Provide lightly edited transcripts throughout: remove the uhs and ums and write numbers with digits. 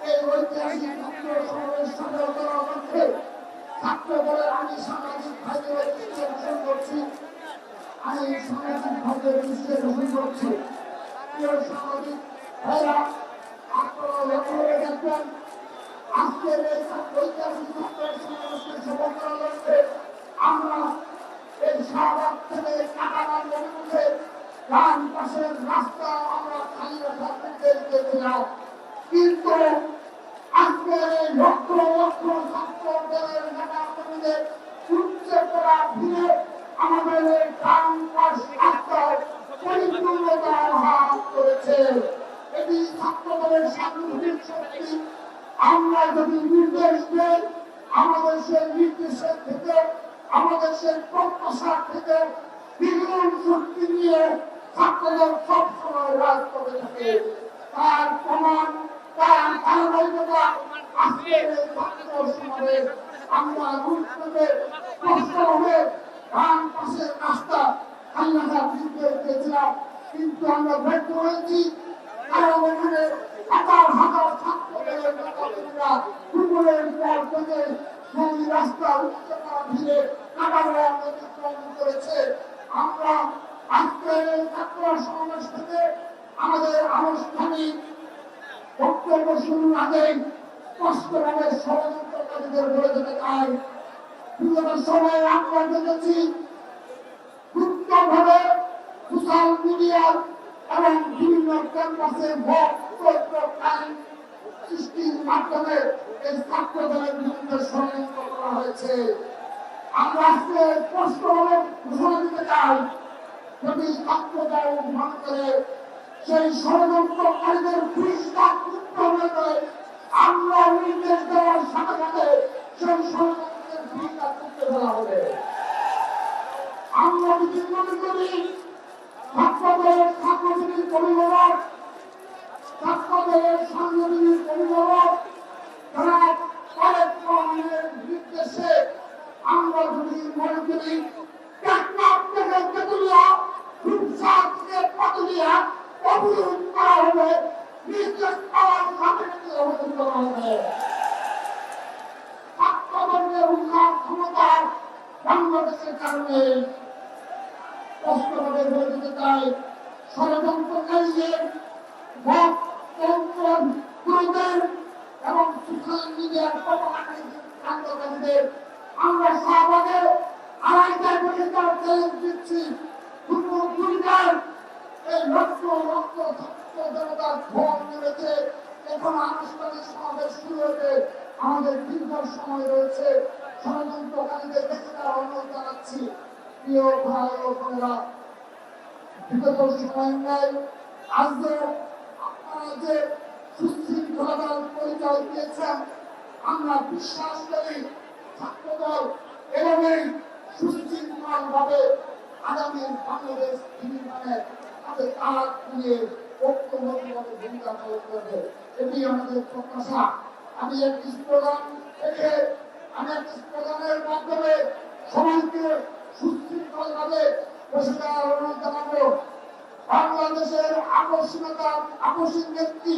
এই ঐতিহাসিক ছাত্র সমাবেশ সফল করার লক্ষ্যে ছাত্র দলের আমি সামাজিক ভাইদের দৃষ্টি আকর্ষণ করছি। আমি সামাজিক ভাইদের দৃষ্টি আকর্ষণ করছি। প্রিয় সামাজিক ভাইরা, আপনারা লক্ষ্য করে দেখবেন আজকের এই ঐতিহাসিক ছাত্র সমাবেশকে সফল করার লক্ষ্যে আমরা এই শাহবাগ থেকে কাটাগান অভিমুখে ডান পাশের রাস্তা আমরা খালি রাখার নির্দেশ দিয়েছিলাম, কিন্তু আজকে লক্ষ লক্ষ ছাত্র দলের নেতা কর্মীদের উচ্চে করা ভিড়ে আমাদের এই ডান পাশ রাস্তায় পরিপূর্ণতা অভাব করেছে। এটি ছাত্র দলের সাংগঠনিক শক্তি। আমরা যদি নির্দেশ দেই, আমাদের সেই নির্দেশের থেকে, আমাদের সেই প্রত্যাশা থেকে দ্বিগুণ শক্তি নিয়ে ছাত্রদল সবসময় রাজ করে থাকে। তার প্রমাণ, তার ধারাবাহিকতা আজকের এই ছাত্র সমাবেশ। আমরা রূপে স্পষ্টভাবে ডান পাশের রাস্তা খালনাঘাট নির্দেশ দিয়েছিলাম, কিন্তু আমরা ব্যর্থ হয়েছি। কারণ এখানে হাজার হাজার ছাত্র দলের নেতাকর্মীরা দুপুরের পর থেকে সেই রাস্তার উচ্চতা ভিড়ে কাটাগান অতিক্রম করেছে। আমরা আজকের এই ছাত্র সমাবেশ থেকে আমাদের আনুষ্ঠানিক বক্তব্য শুরুর আগে স্পষ্টভাবে ষড়যন্ত্রকারীদের বলে যেতে চাই, বিগত সময়ে আমরা দেখেছি গুপ্তভাবে সোশ্যাল মিডিয়ার এবং বিভিন্ন ক্যাম্পাসে ভোট সৃষ্টির মাধ্যমে এই ছাত্র দলের বিরুদ্ধে ষড়যন্ত্র করা হয়েছে। আমরা আজকে স্পষ্টভাবে ঘোষণা দিতে চাই, যদি ছাত্র দল মনে করে সেই ষড়যন্ত্রকারীদের পরিষ্কার মুক্ত হয়ে যায়, আমরা নির্দেশ দেওয়ার সাথে সাথে সেই ষড়যন্ত্রের পরিষ্কার করতে দেওয়া হবে। আমরা যদি মনে করি ছাত্র দলের সাংগঠনিক অভিভাবক, ছাত্র দলের সাংগঠনিক অভিভাবক তারা কালেক্টরের নির্দেশে আমরা যদি মনে করি টেকনাফ থেকে তেতুলিয়া, রূপসা থেকে পাতুলিয়া অবরোধ করা হবে, নির্দেশ পাওয়ার সাথে সাথে অবরোধ করা হবে। ছাত্রদলের উন্নয়ন ক্ষমতা বাংলাদেশের কারণে স্পষ্টভাবে বলে দিতে চাই, ষড়যন্ত্রকারীদের ভোটতন্ত্রদের এবং সোশ্যাল মিডিয়ার প্রপাগান্ডাকারীদের আমরা শাহবাগে আড়াইটায় বসে তার চ্যালেঞ্জ দিচ্ছি। এই লক্ষ লক্ষ ছাত্র জনতার ভোট নেমেছে। এখন আনুষ্ঠানিক সমাবেশ শুরু হতে আমাদের দীর্ঘ সময় রয়েছে। ষড়যন্ত্রকারীদের দেখে তার অনুরোধ জানাচ্ছি, প্রিয় ভাই ও বোনেরা, বিগত সময় নেই আজকে আপনারা যে সুশৃঙ্খলার পরিচয় দিয়েছেন, আমরা বিশ্বাস করি ছাত্রদল এভাবেই সুশৃঙ্খল ভাবে আগামী বাংলাদেশ নির্মাণে তাদের কাজ নিয়ে ঐক্যবদ্ধভাবে ভূমিকা পালন করবে। এটি আমাদের প্রত্যাশা। আমি একটি স্লোগানের মাধ্যমে সবাইকে সুশৃঙ্খল ভাবে বসে যাওয়ার অনুরোধ জানাবো। বাংলাদেশের আকস্মিক ব্যক্তি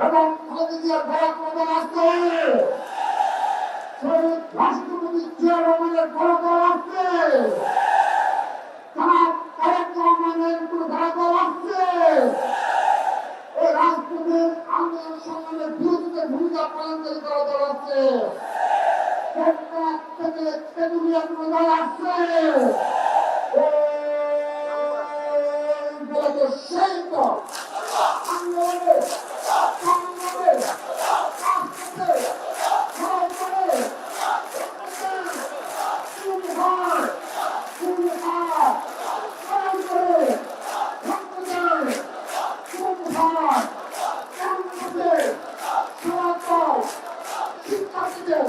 এবং খালেদা বড় প্রধান আসছে, রাষ্ট্রপতি জিয়া রহমানের বড় দল আসছে, তারেক রহমানের কোনো বড় দল আসছে। এই রাজপথের আন্দোলন সংগ্রামের বিরুদ্ধে ভূমিকা পালনকারী বড় দল আসছে, থেকে তেতুলিয়া কোনো দল আসছে। সেই দল শিক্ষার্থীদের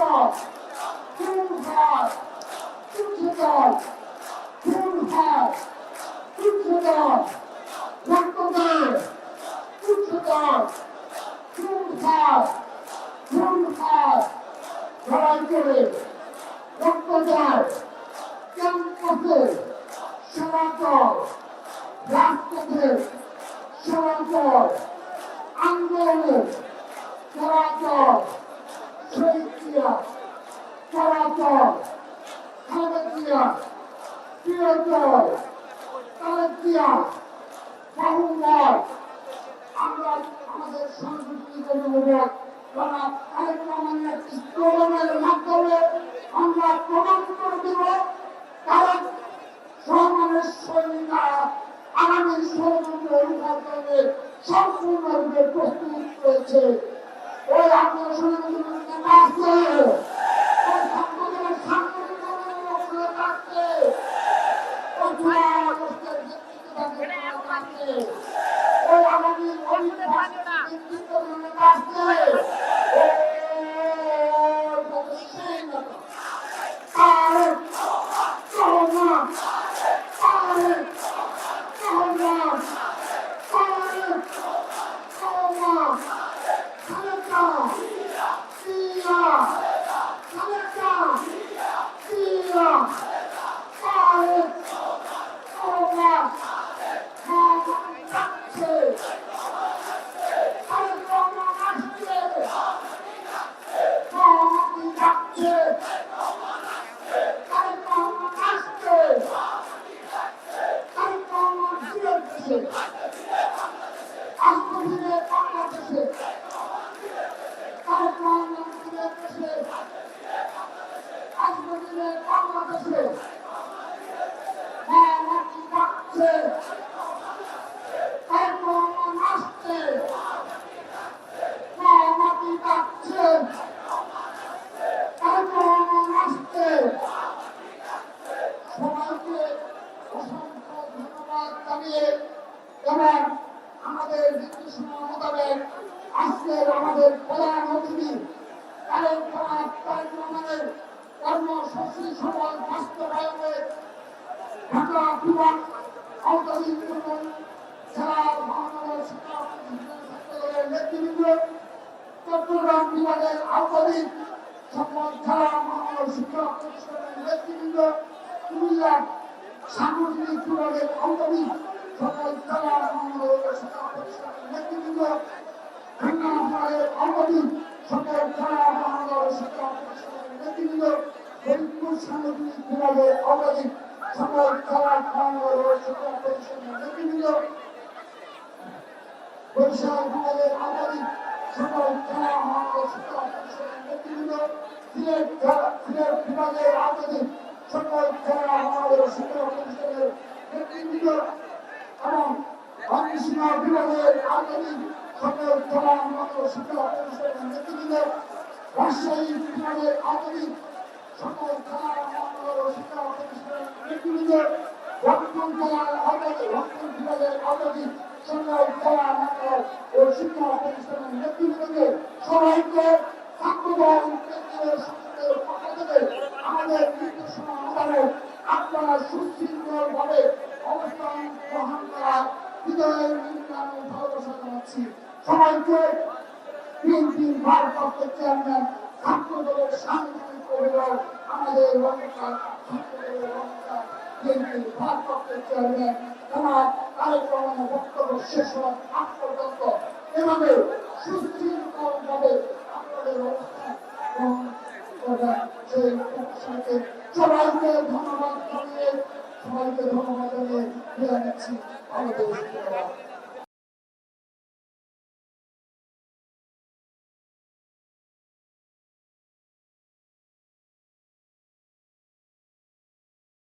দল কোন হয় কোন দল কোন হয় কোন দল রক্ত দেয় কোন দল কোন হয় লড়াই করে রক্ত দেয় ক্যাম্পাসে সেবা দল রাজপথে সেবা দল আন্দোলনে সেবা দল শহীদ জিয়া সেবা দল খালেদা জিয়া প্রিয় দল তারেক জিয়া বাহুবল আমরা আমাদের সাংস্কৃতিক অভিভাবক যারা তারেক রহমানের স্লোগানের মাধ্যমে আমরা প্রমাণ করে দেব তারেক রহমানের সৈনিকরা আগামী ষড়যন্ত্র রূপান্তরে সম্পূর্ণরূপে প্রস্তুত রয়েছে। ওই আন্দোলনের কাজ করে ওই ছাত্রদের সাংগঠনিক কাজকে ওই জুলাই আগস্টের কাজকে ওই আগামী নেতৃত্বের কাজকে এবং আমাদের নির্দেশনা মোতাবেক আজকের আমাদের প্রধান অতিথি তারেক রহমানের কর্মসূচি সফল বাস্তবায়নে ঢাকা বিভাগ আওতাধীন জেলা মহানগর শিক্ষা প্রতিষ্ঠানের নেতৃবৃন্দ, চট্টগ্রাম বিভাগের আওতাধীন সকল জেলা মহানগর শিক্ষা প্রতিষ্ঠানের নেতৃবৃন্দ, কুমিল্লা সাংগঠনিক বিভাগের আওতাধীন সকল জেলা মহানগর শিক্ষা প্রতিষ্ঠানের নেতৃবৃন্দ, খুলনা বিভাগের আওতাধীন সকল জেলা মহানগর শিক্ষা প্রতিষ্ঠানের নেতৃবৃন্দ, ফরিদপুর সাংগঠনিক বিভাগের আওতাধীন সকল জেলা মহানগর শিক্ষা প্রতিষ্ঠানের নেতৃবৃন্দ, বরিশাল বিভাগের আওতাধীন সকল জেলা মহানগর শিক্ষা প্রতিষ্ঠানের নেতৃবৃন্দ, সিলেট বিভাগের আওতাধীন সকল জেলা মহানগর শিক্ষা প্রতিষ্ঠানের নেতৃবৃন্দ এবং অগ্নিসীমা বিভাগের আওতাধীন সকল জেলা মহানগর শিক্ষা প্রতিষ্ঠানের নেতৃবৃন্দ, রাজশাহী বিভাগের আওতাধীন সকল জেলা মহানগর শিক্ষা প্রতিষ্ঠানের নেতৃবৃন্দ, রংপুর জেলার আওতাধীন রংপুর বিভাগের আওতাধীন সকল জেলা মহানগর ও শিক্ষা প্রতিষ্ঠানের নেতৃবৃন্দকে সবাইকে ছাত্রদল কেন্দ্রীয় সংসদের পক্ষ থেকে আমাদের নির্দেশনা মোতাবেক আপনারা সুশৃঙ্খলভাবে অবস্থান গ্রহণ করা হৃদয়ের নির্মাণে ভালোবাসা জানাচ্ছি। সবাইকে বিএনপির ভারপ্রাপ্ত চেয়ারম্যান, ছাত্রদলের সাংগঠনিক অভিভাবক, আমাদের রংপুর ছাত্রদলের রংপুর বিএনপির ভারপ্রাপ্ত চেয়ারম্যান জনাব তারেক রহমানের বক্তব্য শেষ হওয়ার আগ পর্যন্ত এভাবে সুশৃঙ্খলভাবে আপনাদের অবস্থান গ্রহণ করবেন সেই প্রত্যাশাকে সবাইকে ধন্যবাদ জানিয়ে বিদায় নিচ্ছি। ভালো